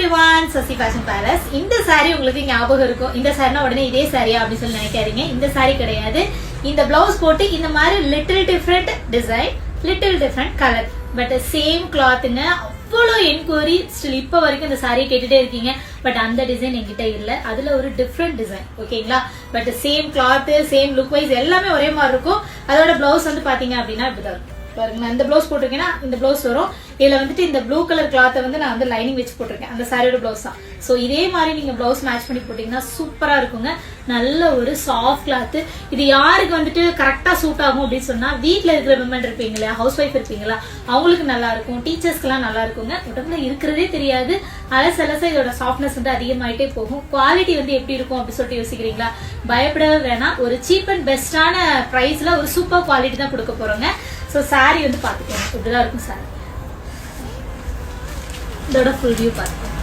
everyone, Sasi Fashion Palace. இந்த saree உங்களுக்கு ஞாபகம் இருக்கும். இந்த சாரினா உடனே இதே சாரியா அப்படி சொல்லி நினைக்காதீங்க. இந்த saree கிடையாது. இந்த blouse போட்டு இந்த மாதிரி little different design, little different color, but same clothங்க. அவ்வளோ என்கொயரி ஸ்டில் இப்போ வரைக்கும் இந்த சாரியை கேட்டுட்டே இருக்கீங்க. பட் அந்த டிசைன் என்கிட்ட இல்லை. அதுல ஒரு டிஃப்ரெண்ட் டிசைன், ஓகேங்களா? But same cloth, same look wise எல்லாமே ஒரே மாதிரி இருக்கும். அதோட பிளவுஸ் வந்து பாத்தீங்க அப்படின்னா இப்படிதான் இருக்கும். பாருங்க, நான் இந்த பிளவுஸ் போட்டிருக்கேன்னா இந்த பிளவுஸ் வரும். இதுல வந்துட்டு இந்த ப்ளூ கலர் கிளாத்தை வந்து நான் வந்து லைனிங் வச்சு போட்டிருக்கேன். அந்த சாரியோட பிளவுஸ் தான். ஸோ இதே மாதிரி நீங்க பிளவுஸ் மேட்ச் பண்ணி போட்டீங்கன்னா சூப்பரா இருக்குங்க. நல்ல ஒரு சாஃப்ட் கிளாத். இது யாருக்கு வந்துட்டு கரெக்டா சூட் ஆகும் அப்படின்னு சொன்னா, வீட்டுல இருக்கிற விமன் இருப்பீங்களா, ஹவுஸ் ஒய்ஃப் இருப்பீங்களா, அவங்களுக்கு நல்லா இருக்கும். டீச்சர்ஸ்க்கு எல்லாம் நல்லா இருக்குங்க. உடம்புல இருக்கிறதே தெரியாது. அலசலச இதோட சாஃப்ட்னஸ் வந்து அதிகமாயிட்டே போகும். குவாலிட்டி வந்து எப்படி இருக்கும் அப்படின்னு சொல்லிட்டு யோசிக்கிறீங்களா? பயப்படவே வேணாம். ஒரு சீப் அண்ட் பெஸ்டான பிரைஸ்ல ஒரு சூப்பர் குவாலிட்டி தான் கொடுக்க போறோங்க. ஸோ சாரி வந்து பாத்துக்கோங்க, இப்படிதான் இருக்கும் சாரி. இதோட ஃபுல் வியூ பாத்துக்கோங்க.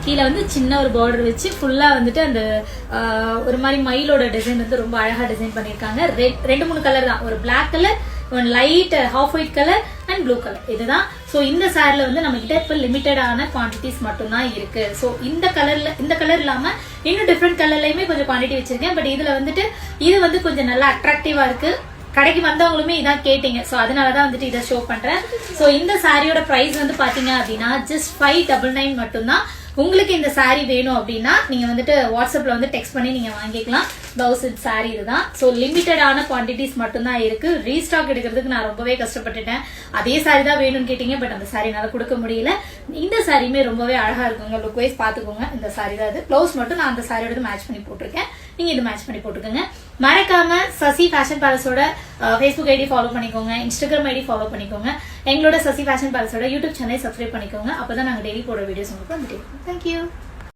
கீழே வந்து சின்ன ஒரு பார்டர் வச்சு ஃபுல்லா வந்துட்டு அந்த ஒரு மாதிரி மயிலோட டிசைன் வந்து ரொம்ப அழகா டிசைன் பண்ணிருக்காங்க. 2-3 கலர் தான். ஒரு black colour, one light half white colour and blue colour. இதுதான். ஸோ இந்த சாரில வந்து நம்ம கிட்ட இப்போ லிமிட்டடான குவான்டிட்டிஸ் மட்டும் தான் இருக்கு. ஸோ இந்த கலர் இல்லாம இன்னும் டிஃப்ரெண்ட் கலர்லயுமே கொஞ்சம் குவான்டிட்டி வச்சிருக்கேன். பட் இதுல வந்துட்டு இது வந்து கொஞ்சம் நல்லா அட்ராக்டிவா இருக்கு. கடைக்கு வந்தவங்களுமே இதான் கேட்டீங்க. ஸோ அதனாலதான் வந்துட்டு இதை ஷோ பண்றேன். ஸோ இந்த சாரியோட பிரைஸ் வந்து பாத்தீங்க அப்படின்னா ஜஸ்ட் 599 மட்டும்தான். உங்களுக்கு இந்த சாரி வேணும் அப்படின்னா நீங்க வந்துட்டு வாட்ஸ்அப்ல வந்து டெக்ஸ்ட் பண்ணி நீங்க வாங்கிக்கலாம். பிளவுஸ் சாரி இதுதான். ஸோ லிமிட்டடான குவான்டிட்டிஸ் மட்டும்தான் இருக்கு. ரீஸ்டாக் எடுக்கிறதுக்கு நான் ரொம்பவே கஷ்டப்பட்டுட்டேன். அதே சாரி தான் வேணும்னு கேட்டீங்க. பட் அந்த சாரி என்னால கொடுக்க முடியல. இந்த சாரியுமே ரொம்பவே அழகா இருக்குங்க. லுக் வைஸ் பாத்துக்கோங்க. இந்த சாரி தான் இது. பிளவுஸ் மட்டும் நான் அந்த சாரியோட மேட்ச் பண்ணி போட்டிருக்கேன். நீங்க இது மேட்ச் பண்ணி போட்டுக்கோங்க. மறக்காம சசி ஃபேஷன் பேலஸோட ஃபேஸ்புக் ஐடி ஃபாலோ பண்ணிக்கோங்க, இன்ஸ்டாகிராம் ஐடி ஃபாலோ பண்ணிக்கோங்க. எங்களோட சசி ஃபேஷன் பேலஸோட யூடியூப் சேனலை சப்ஸ்கிரைப் பண்ணிக்கோங்க. அப்பதான் நாங்க டெய்லி போடுற வீடியோஸ் உங்களுக்கு வந்துட்டு. தேங்க்யூ.